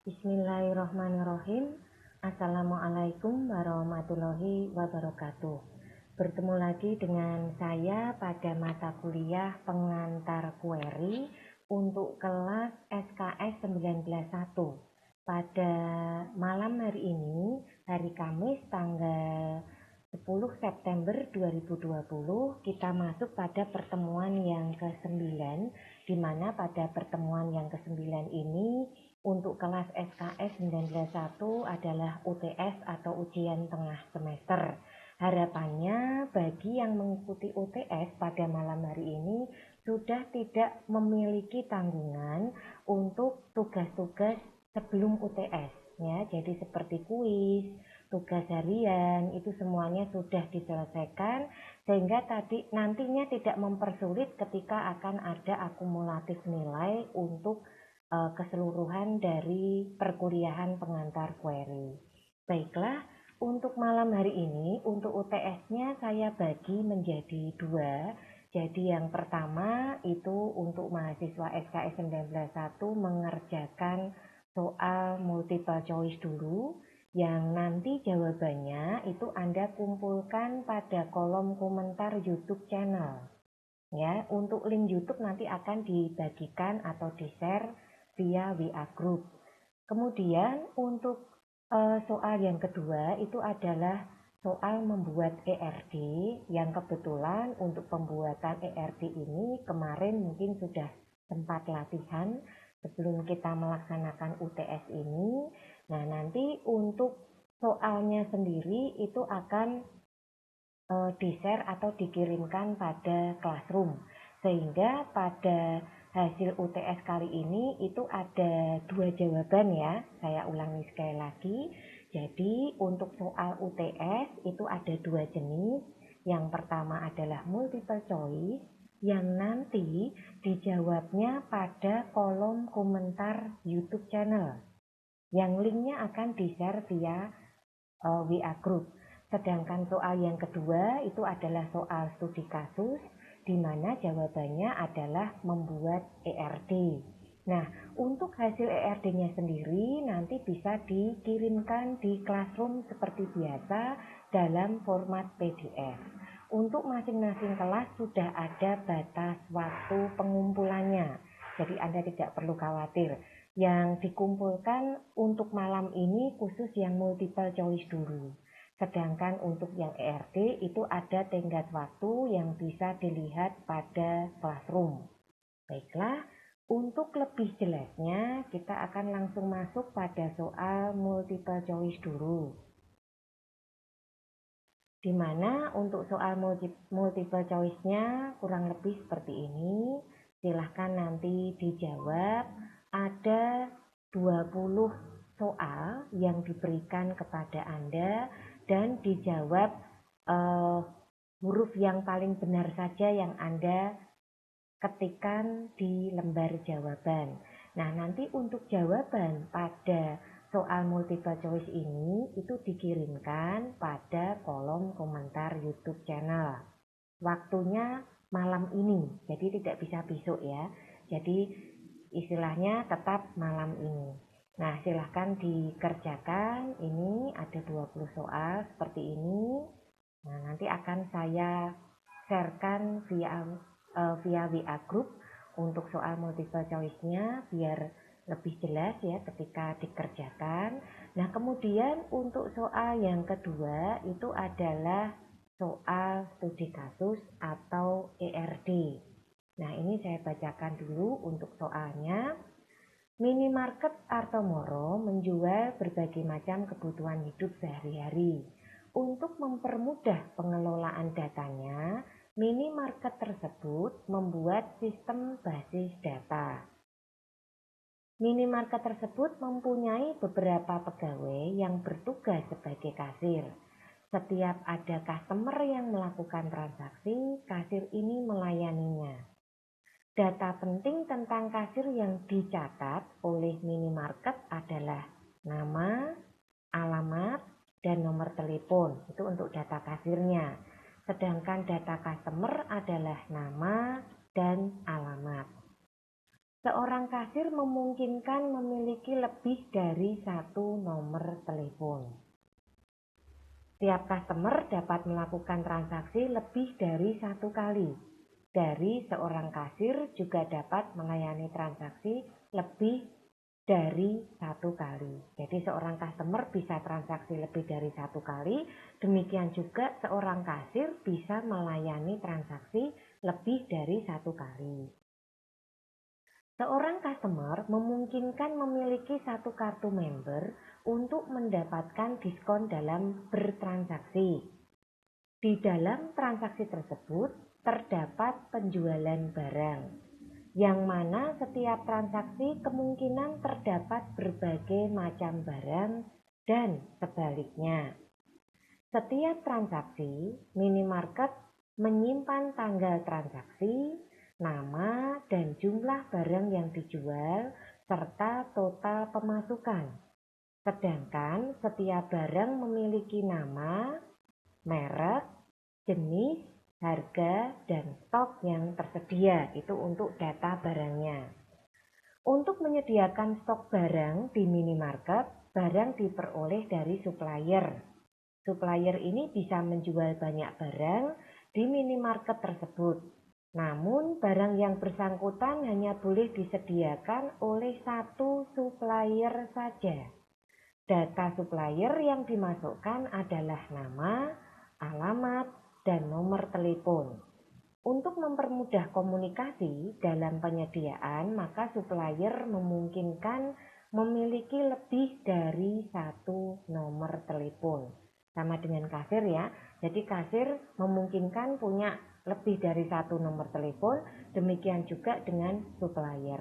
Bismillahirrahmanirrahim. Assalamualaikum warahmatullahi wabarakatuh. Bertemu lagi dengan saya pada mata kuliah pengantar query untuk kelas SKS 191. Pada malam hari ini, hari Kamis tanggal 10 September 2020, kita masuk pada pertemuan yang ke-9, di mana pada pertemuan yang ke-9 ini untuk kelas SKS 91 adalah UTS atau ujian tengah semester. Harapannya bagi yang mengikuti UTS pada malam hari ini sudah tidak memiliki tanggungan untuk tugas-tugas sebelum UTS ya. Jadi seperti kuis, tugas harian itu semuanya sudah diselesaikan sehingga nantinya tidak mempersulit ketika akan ada akumulatif nilai untuk keseluruhan dari perkuliahan pengantar query. Baiklah, untuk malam hari ini, untuk UTS-nya saya bagi menjadi 2. Jadi yang pertama itu untuk mahasiswa SKS 191 mengerjakan soal multiple choice dulu, yang nanti jawabannya itu Anda kumpulkan pada kolom komentar YouTube channel. Ya, untuk link YouTube nanti akan dibagikan atau di-share via WA Group. Kemudian untuk soal yang kedua itu adalah soal membuat ERD, yang kebetulan untuk pembuatan ERD ini kemarin mungkin sudah sempat latihan sebelum kita melaksanakan UTS ini. Nah, nanti untuk soalnya sendiri itu akan di-share atau dikirimkan pada Classroom, sehingga pada hasil UTS kali ini itu ada 2 jawaban ya. Saya ulangi sekali lagi. Jadi untuk soal UTS itu ada 2 jenis. Yang pertama adalah multiple choice yang nanti dijawabnya pada kolom komentar YouTube channel, yang linknya akan di-share via WA Group. Sedangkan soal yang kedua itu adalah soal studi kasus, di mana jawabannya adalah membuat ERD. Nah, untuk hasil ERD-nya sendiri nanti bisa dikirimkan di Classroom seperti biasa dalam format PDF. Untuk masing-masing kelas sudah ada batas waktu pengumpulannya, jadi Anda tidak perlu khawatir. Yang dikumpulkan untuk malam ini khusus yang multiple choice dulu. Sedangkan untuk yang ERD itu ada tenggat waktu yang bisa dilihat pada Classroom. Baiklah, untuk lebih jelasnya kita akan langsung masuk pada soal multiple choice dulu. Di mana untuk soal multiple choice-nya kurang lebih seperti ini. Silahkan nanti dijawab. Ada 20 soal yang diberikan kepada Anda dan dijawab huruf yang paling benar saja yang Anda ketikkan di lembar jawaban. Nah, nanti untuk jawaban pada soal multiple choice ini itu dikirimkan pada kolom komentar YouTube channel. Waktunya malam ini, jadi tidak bisa besok ya. Jadi istilahnya tetap malam ini. Nah, silahkan dikerjakan. Ini ada 20 soal seperti ini. Nah, nanti akan saya sharekan via WA Group untuk soal multiple choice-nya biar lebih jelas ya ketika dikerjakan. Nah, kemudian untuk soal yang kedua itu adalah soal studi kasus atau ERD. Nah, ini saya bacakan dulu untuk soalnya. Minimarket Artomoro menjual berbagai macam kebutuhan hidup sehari-hari. Untuk mempermudah pengelolaan datanya, minimarket tersebut membuat sistem basis data. Minimarket tersebut mempunyai beberapa pegawai yang bertugas sebagai kasir. Setiap ada customer yang melakukan transaksi, kasir ini melayaninya. Data penting tentang kasir yang dicatat oleh minimarket adalah nama, alamat, dan nomor telepon. Itu untuk data kasirnya. Sedangkan data customer adalah nama dan alamat. Seorang kasir memungkinkan memiliki lebih dari satu nomor telepon. Tiap customer dapat melakukan transaksi lebih dari satu kali. Dari seorang kasir juga dapat melayani transaksi lebih dari satu kali. Jadi seorang customer bisa transaksi lebih dari satu kali. Demikian juga seorang kasir bisa melayani transaksi lebih dari satu kali. Seorang customer memungkinkan memiliki satu kartu member untuk mendapatkan diskon dalam bertransaksi. Di dalam transaksi tersebut terdapat penjualan barang, yang mana setiap transaksi kemungkinan terdapat berbagai macam barang dan sebaliknya. Setiap transaksi, minimarket menyimpan tanggal transaksi, nama dan jumlah barang yang dijual, serta total pemasukan. Sedangkan setiap barang memiliki nama, merek, jenis, harga, dan stok yang tersedia. Itu untuk data barangnya. Untuk menyediakan stok barang di minimarket, barang diperoleh dari supplier. Supplier ini bisa menjual banyak barang di minimarket tersebut. Namun, barang yang bersangkutan hanya boleh disediakan oleh satu supplier saja. Data supplier yang dimasukkan adalah nama, alamat, dan nomor telepon. Untuk mempermudah komunikasi dalam penyediaan, maka supplier memungkinkan memiliki lebih dari satu nomor telepon. Sama dengan kasir ya. Jadi kasir memungkinkan punya lebih dari satu nomor telepon, demikian juga dengan supplier.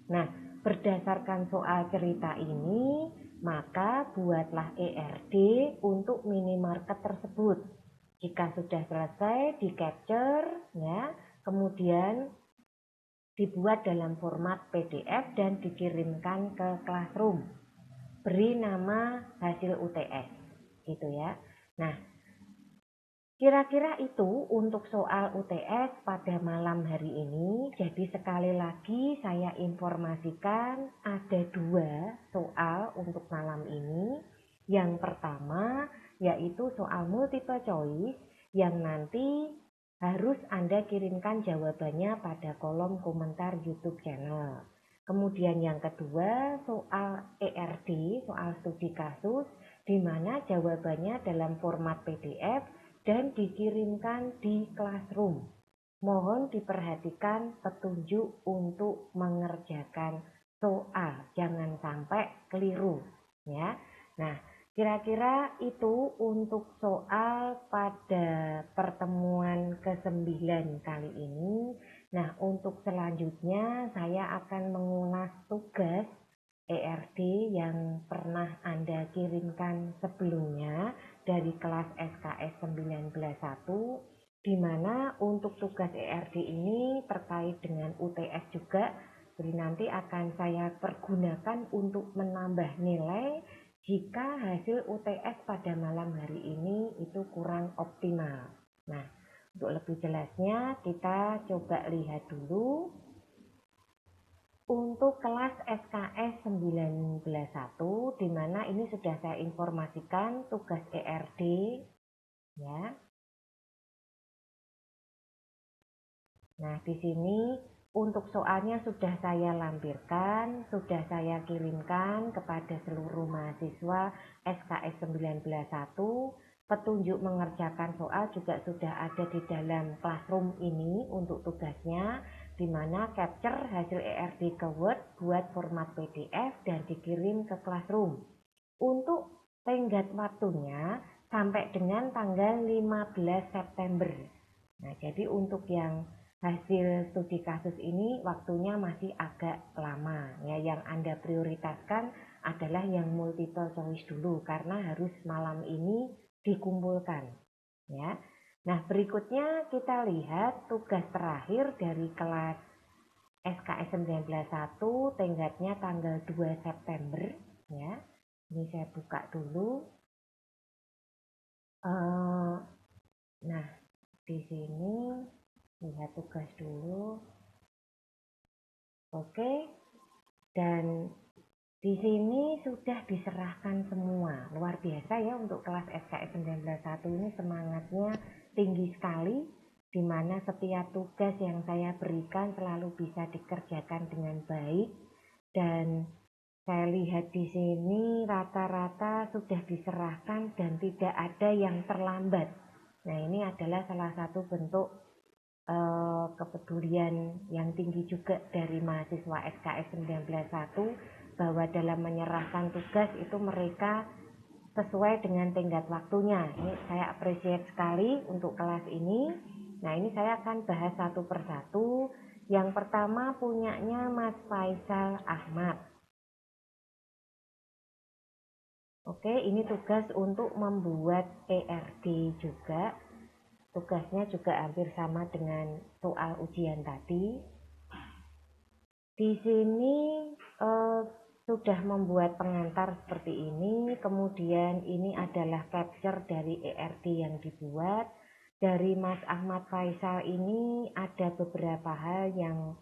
Nah, berdasarkan soal cerita ini, maka buatlah ERD untuk minimarket tersebut. Jika sudah selesai, di capture ya, kemudian dibuat dalam format PDF dan dikirimkan ke Classroom. Beri nama hasil UTS, gitu ya. Nah, kira-kira itu untuk soal UTS pada malam hari ini. Jadi sekali lagi saya informasikan ada 2 soal untuk malam ini. Yang pertama yaitu soal multiple choice yang nanti harus Anda kirimkan jawabannya pada kolom komentar YouTube channel. Kemudian yang kedua soal ERD, soal studi kasus, di mana jawabannya dalam format PDF dan dikirimkan di Classroom. Mohon diperhatikan petunjuk untuk mengerjakan soal, jangan sampai keliru ya. Nah, kira-kira itu untuk soal pada pertemuan ke-9 kali ini. Nah, untuk selanjutnya saya akan mengulas tugas ERD yang pernah Anda kirimkan sebelumnya dari kelas SKS 191, di mana untuk tugas ERD ini terkait dengan UTS juga. Jadi nanti akan saya pergunakan untuk menambah nilai jika hasil UTS pada malam hari ini itu kurang optimal. Nah, untuk lebih jelasnya kita coba lihat dulu. Untuk kelas SKS 191, di mana ini sudah saya informasikan tugas ERD ya. Nah, di sini untuk soalnya sudah saya lampirkan, sudah saya kirimkan kepada seluruh mahasiswa SKS 191. Petunjuk mengerjakan soal juga sudah ada di dalam Classroom ini untuk tugasnya, di mana capture hasil ERD ke Word, buat format PDF dan dikirim ke Classroom. Untuk tenggat waktunya sampai dengan tanggal 15 September. Nah, jadi untuk yang hasil studi kasus ini waktunya masih agak lama ya. Yang Anda prioritaskan adalah yang multiple choice dulu karena harus malam ini dikumpulkan ya. Nah, berikutnya kita lihat tugas terakhir dari kelas SKS 191 tenggatnya tanggal 2 September ya. Ini saya buka dulu. Nah, di sini lihat tugas dulu. Oke, dan di sini sudah diserahkan semua. Luar biasa ya, untuk kelas SKS 191 ini semangatnya tinggi sekali, di mana setiap tugas yang saya berikan selalu bisa dikerjakan dengan baik, dan saya lihat di sini rata-rata sudah diserahkan dan tidak ada yang terlambat. Nah, ini adalah salah satu bentuk kepedulian yang tinggi juga dari mahasiswa SKS 191, bahwa dalam menyerahkan tugas itu mereka sesuai dengan tenggat waktunya. Ini saya appreciate sekali untuk kelas ini. Nah, ini saya akan bahas satu persatu. Yang pertama punyanya Mas Faisal Ahmad. Oke, ini tugas untuk membuat ERD juga. Tugasnya juga hampir sama dengan soal ujian tadi. Di sini sudah membuat pengantar seperti ini, kemudian ini adalah capture dari ERD yang dibuat. Dari Mas Ahmad Faisal ini ada beberapa hal yang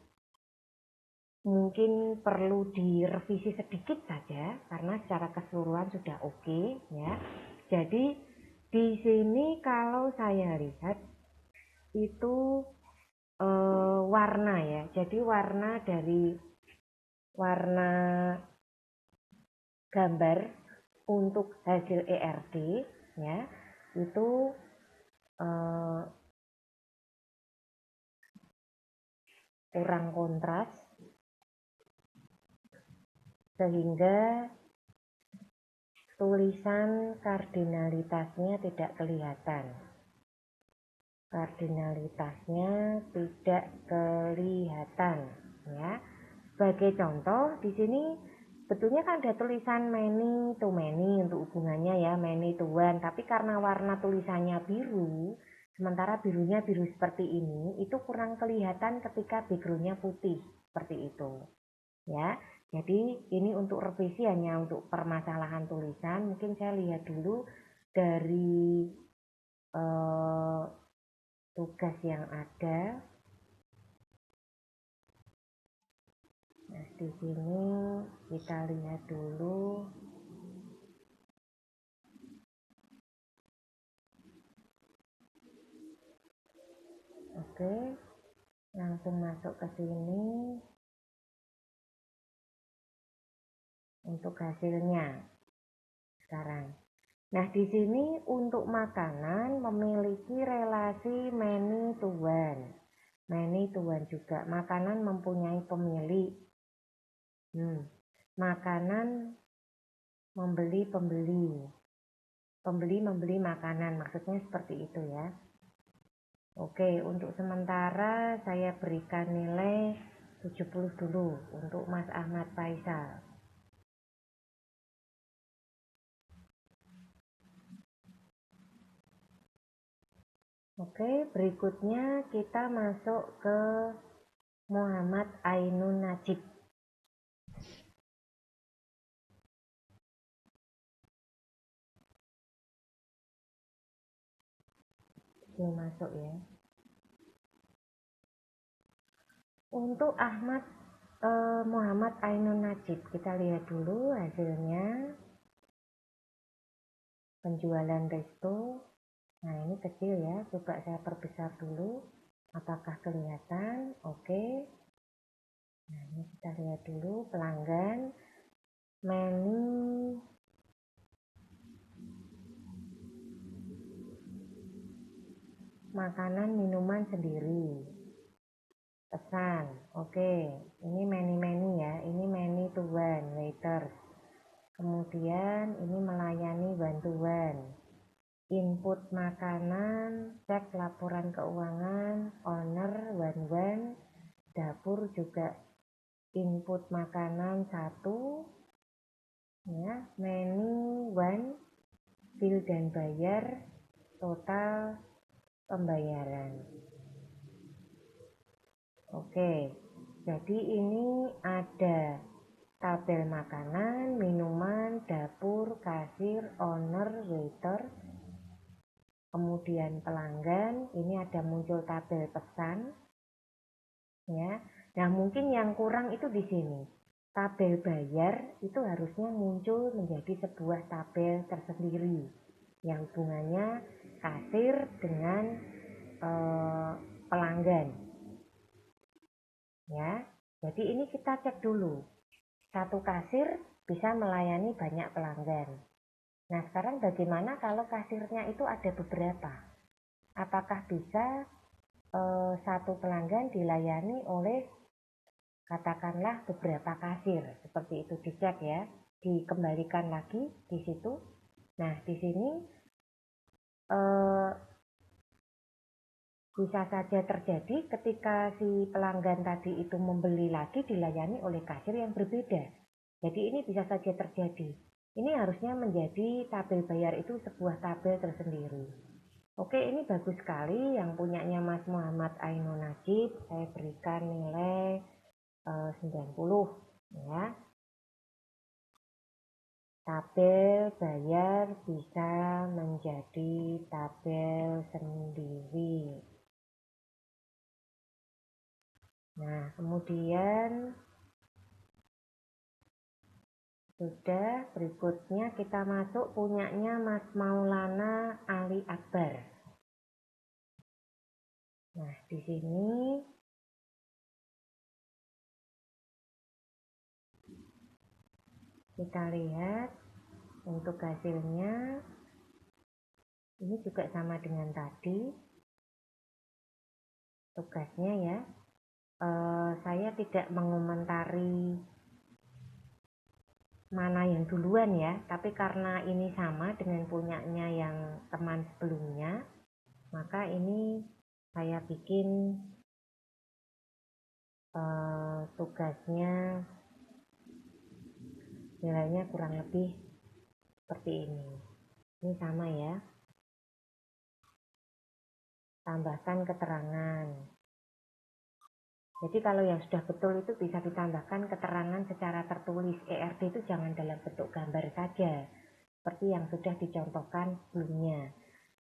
mungkin perlu direvisi sedikit saja, karena secara keseluruhan sudah oke, ya. Jadi di sini kalau saya lihat itu warna ya. Jadi warna dari warna gambar untuk hasil ERD ya, itu kurang kontras sehingga tulisan kardinalitasnya tidak kelihatan. Kardinalitasnya tidak kelihatan ya. Sebagai contoh di sini sebetulnya kan ada tulisan many to many untuk hubungannya ya, many to one, tapi karena warna tulisannya biru, sementara birunya biru seperti ini, itu kurang kelihatan ketika backgroundnya putih seperti itu ya. Jadi ini untuk revisi hanya untuk permasalahan tulisan. Mungkin saya lihat dulu dari tugas yang ada. Nah, di sini kita lihat dulu. Oke, langsung masuk ke sini untuk hasilnya sekarang. Nah, di sini untuk makanan memiliki relasi many to one. Many to one juga. Makanan mempunyai pemilik. Makanan membeli. Pembeli membeli makanan, maksudnya seperti itu ya. Oke, untuk sementara saya berikan nilai 70 dulu untuk Mas Ahmad Faisal. Oke, berikutnya kita masuk ke Muhammad Ainun Najib. Ini masuk ya. Untuk Muhammad Ainun Najib, kita lihat dulu hasilnya. Penjualan resto. Nah, ini kecil ya, coba saya perbesar dulu. Apakah kelihatan? Oke. Nah, ini kita lihat dulu pelanggan, menu, makanan, minuman sendiri, pesan. Oke, ini menu ya, ini menu to one, waiters. Kemudian ini melayani bantuan, input makanan, cek laporan keuangan, owner one, dapur juga input makanan 1 ya, menu 1, bill dan bayar, total pembayaran. Oke, jadi ini ada tabel makanan, minuman, dapur, kasir, owner, waiter, kemudian pelanggan. Ini ada muncul tabel pesan ya. Nah, mungkin yang kurang itu di sini. Tabel bayar itu harusnya muncul menjadi sebuah tabel tersendiri yang hubungannya kasir dengan pelanggan. Ya, jadi ini kita cek dulu. Satu kasir bisa melayani banyak pelanggan. Nah, sekarang bagaimana kalau kasirnya itu ada beberapa? Apakah bisa satu pelanggan dilayani oleh katakanlah beberapa kasir, seperti itu dicek ya, dikembalikan lagi di situ. Nah, di sini bisa saja terjadi ketika si pelanggan tadi itu membeli lagi dilayani oleh kasir yang berbeda. Jadi ini bisa saja terjadi. Ini harusnya menjadi tabel bayar itu sebuah tabel tersendiri. Oke, ini bagus sekali yang punyanya Mas Muhammad Ainun Najib. Saya berikan nilai 90 ya. Tabel bayar bisa menjadi tabel sendiri. Nah, kemudian sudah, berikutnya kita masuk punyanya Mas Maulana Ali Akbar. Nah, di sini kita lihat untuk hasilnya ini juga sama dengan tadi tugasnya ya. Saya tidak mengomentari mana yang duluan ya, tapi karena ini sama dengan punyanya yang teman sebelumnya, maka ini saya bikin tugasnya nilainya kurang lebih seperti ini. Ini sama ya. Tambahkan keterangan. Jadi kalau yang sudah betul itu bisa ditambahkan keterangan secara tertulis. ERD itu jangan dalam bentuk gambar saja, seperti yang sudah dicontohkan sebelumnya.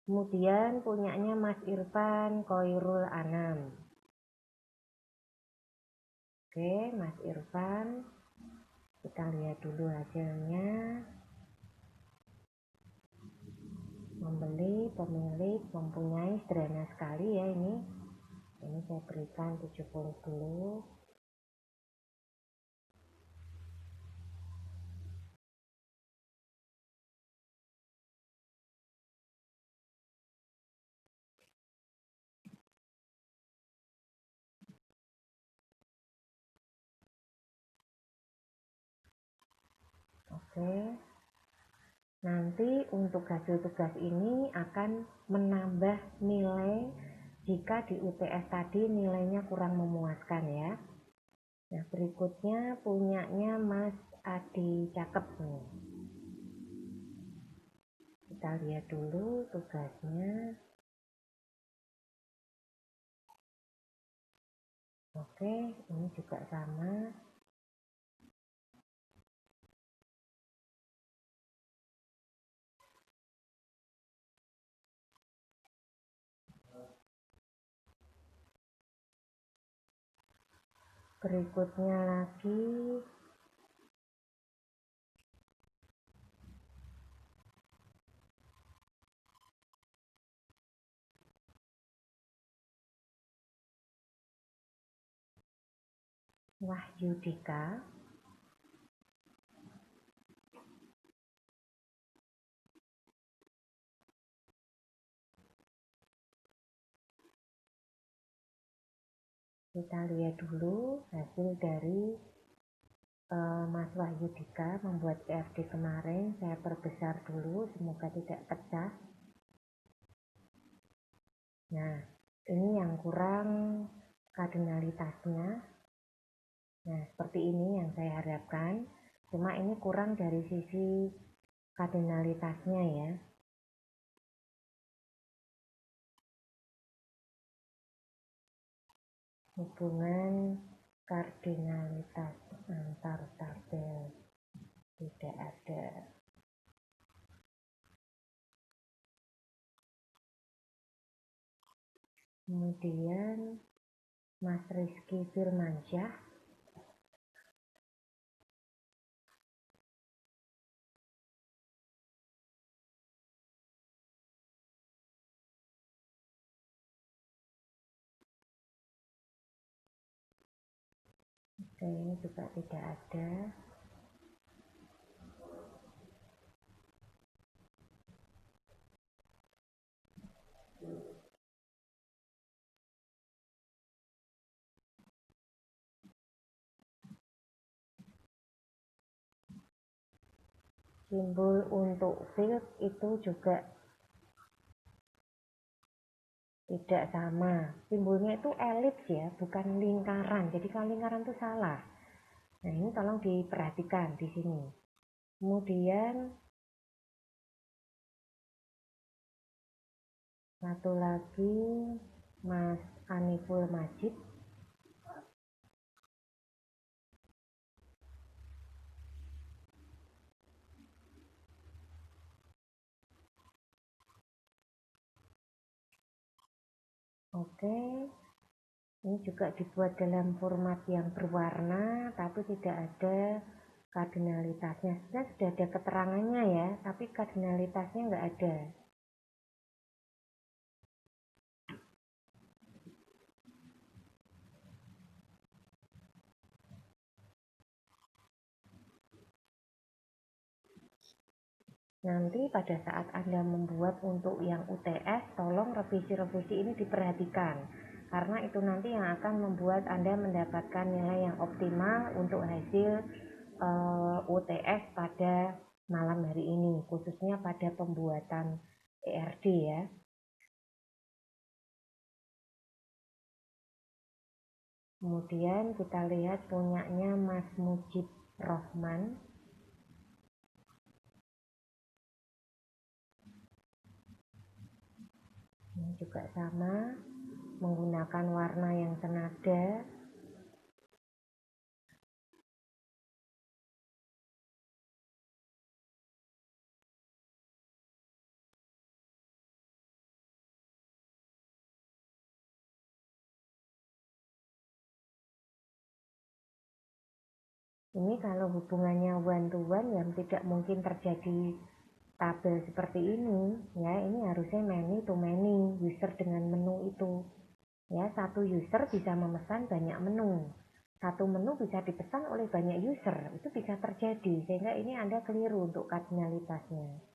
Kemudian punyanya Mas Irfan Koirul Anam. Oke, Mas Irfan. Kita lihat dulu hasilnya. Membeli, pemilik, mempunyai, sederhana sekali ya ini. Ini saya berikan 70 dulu. Oke. Nanti untuk hasil tugas ini akan menambah nilai jika di UTS tadi nilainya kurang memuaskan ya. Nah, berikutnya punyanya Mas Adi Cakep nih. Kita lihat dulu tugasnya. Oke, ini juga sama. Berikutnya lagi Wahyudika. Kita lihat dulu hasil dari Mas Wahyudika membuat ERD kemarin. Saya perbesar dulu, semoga tidak pecah. Nah, ini yang kurang kardinalitasnya. Nah, seperti ini yang saya harapkan. Cuma ini kurang dari sisi kardinalitasnya ya. Hubungan kardinalitas antar tabel tidak ada. Kemudian Mas Rizky Firmansyah. Oke, ini juga tidak ada. Simbol untuk field itu juga tidak sama. Simbolnya itu elips ya, bukan lingkaran. Jadi kalau lingkaran itu salah. Nah, ini tolong diperhatikan di sini. Kemudian satu lagi Mas Aniful Majid. Oke, ini juga dibuat dalam format yang berwarna, tapi tidak ada kardinalitasnya. Sebenarnya sudah ada keterangannya ya, tapi kardinalitasnya nggak ada. Nanti pada saat Anda membuat untuk yang UTS, tolong revisi-revisi ini diperhatikan. Karena itu nanti yang akan membuat Anda mendapatkan nilai yang optimal untuk hasil UTS pada malam hari ini, khususnya pada pembuatan ERD ya. Kemudian kita lihat punyanya Mas Mujib Rohman. Ini juga sama, menggunakan warna yang senada. Ini kalau hubungannya one to one yang tidak mungkin terjadi tabel seperti ini ya, ini harusnya many to many user dengan menu itu ya. Satu user bisa memesan banyak menu, satu menu bisa dipesan oleh banyak user, itu bisa terjadi, sehingga ini Anda keliru untuk kardinalitasnya.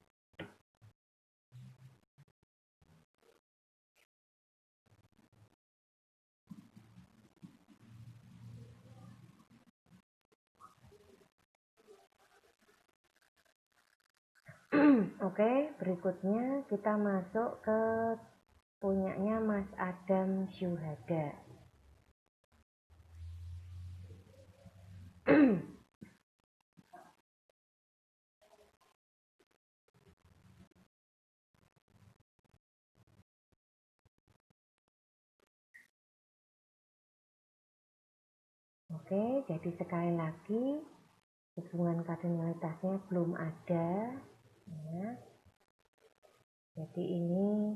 Oke, berikutnya kita masuk ke punyanya Mas Adam Syuhada. Oke, jadi sekali lagi hubungan kardinalitasnya belum ada ya. Jadi ini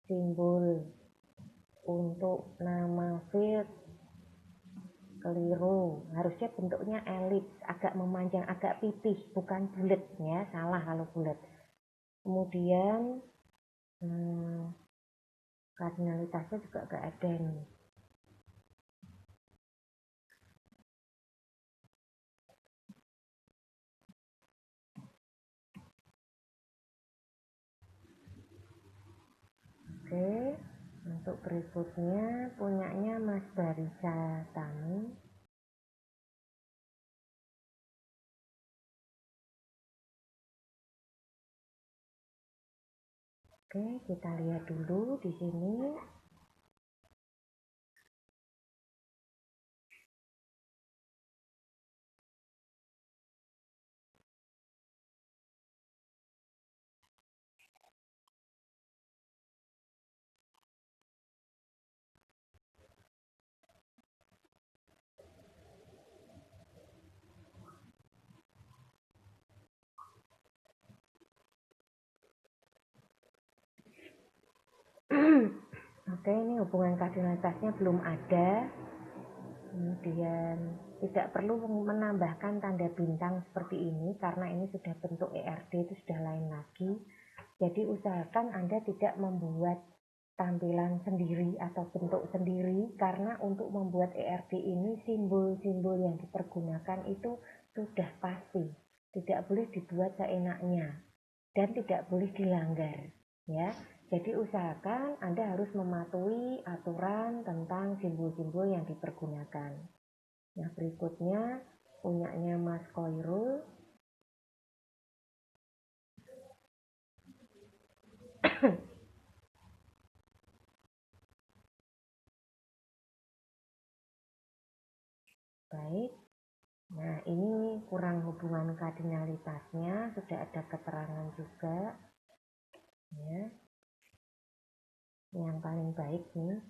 simbol untuk nama field keliru, harusnya bentuknya elips, agak memanjang, agak pipih, bukan bulat ya, salah kalau bulat. Kemudian kardinalitasnya juga gak ada nih. Oke, untuk berikutnya punyanya Mas Barisa Tami. Oke, kita lihat dulu di sini. Oke, ini hubungan kardinalitasnya belum ada. kemudian tidak perlu menambahkan tanda bintang seperti ini karena ini sudah bentuk ERD, itu sudah lain lagi. Jadi usahakan Anda tidak membuat tampilan sendiri atau bentuk sendiri, karena untuk membuat ERD ini simbol-simbol yang dipergunakan itu sudah pasti, tidak boleh dibuat seenaknya dan tidak boleh dilanggar, ya. Jadi usahakan Anda harus mematuhi aturan tentang simbol-simbol yang dipergunakan. Nah, berikutnya punyanya Mas Koirul. Baik. Nah, ini kurang hubungan kardinalitasnya, sudah ada keterangan juga, ya. Yang paling baik nih.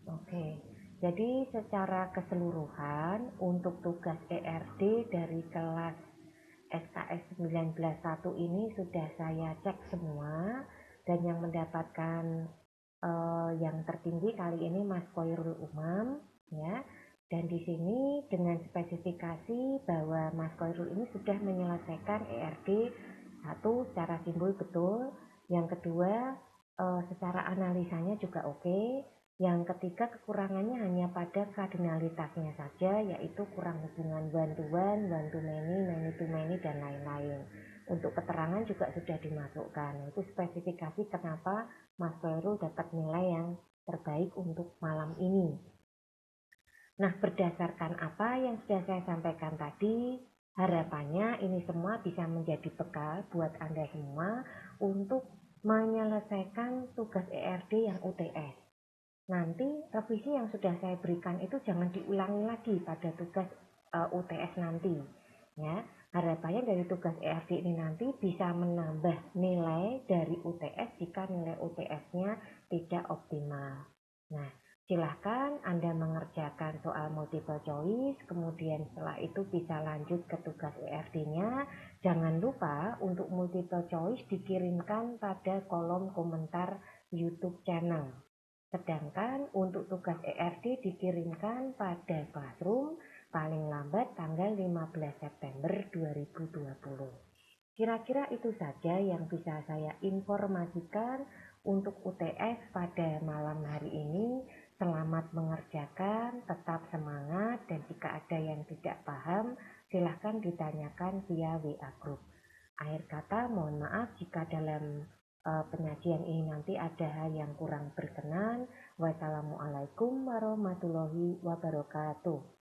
Oke, jadi secara keseluruhan untuk tugas ERD dari kelas SKS 191 ini sudah saya cek semua, dan yang mendapatkan yang tertinggi kali ini Mas Koirul Umam, ya. Dan di sini dengan spesifikasi bahwa Mas Koirul ini sudah menyelesaikan ERD 1 secara simbol betul, yang kedua secara analisanya juga oke. Yang ketiga, kekurangannya hanya pada kardinalitasnya saja, yaitu kurang hubungan one to one, one to many, many to many, dan lain-lain. Untuk keterangan juga sudah dimasukkan. Itu spesifikasi kenapa Mas Koirul dapat nilai yang terbaik untuk malam ini. Nah, berdasarkan apa yang sudah saya sampaikan tadi, harapannya ini semua bisa menjadi bekal buat Anda semua untuk menyelesaikan tugas ERD yang UTS. Nanti revisi yang sudah saya berikan itu jangan diulangi lagi pada tugas UTS nanti, ya. Harapannya dari tugas ERD ini nanti bisa menambah nilai dari UTS jika nilai UTS-nya tidak optimal. Nah, silahkan Anda mengerjakan soal multiple choice, kemudian setelah itu bisa lanjut ke tugas ERD-nya. Jangan lupa untuk multiple choice dikirimkan pada kolom komentar YouTube channel. Sedangkan untuk tugas ERD dikirimkan pada Classroom paling lambat tanggal 15 September 2020. Kira-kira itu saja yang bisa saya informasikan untuk UTS pada malam hari ini. Selamat mengerjakan, tetap semangat, dan jika ada yang tidak paham, silahkan ditanyakan via WA Group. Akhir kata, mohon maaf jika dalam penyajian ini nanti ada hal yang kurang berkenan. Wassalamualaikum warahmatullahi wabarakatuh.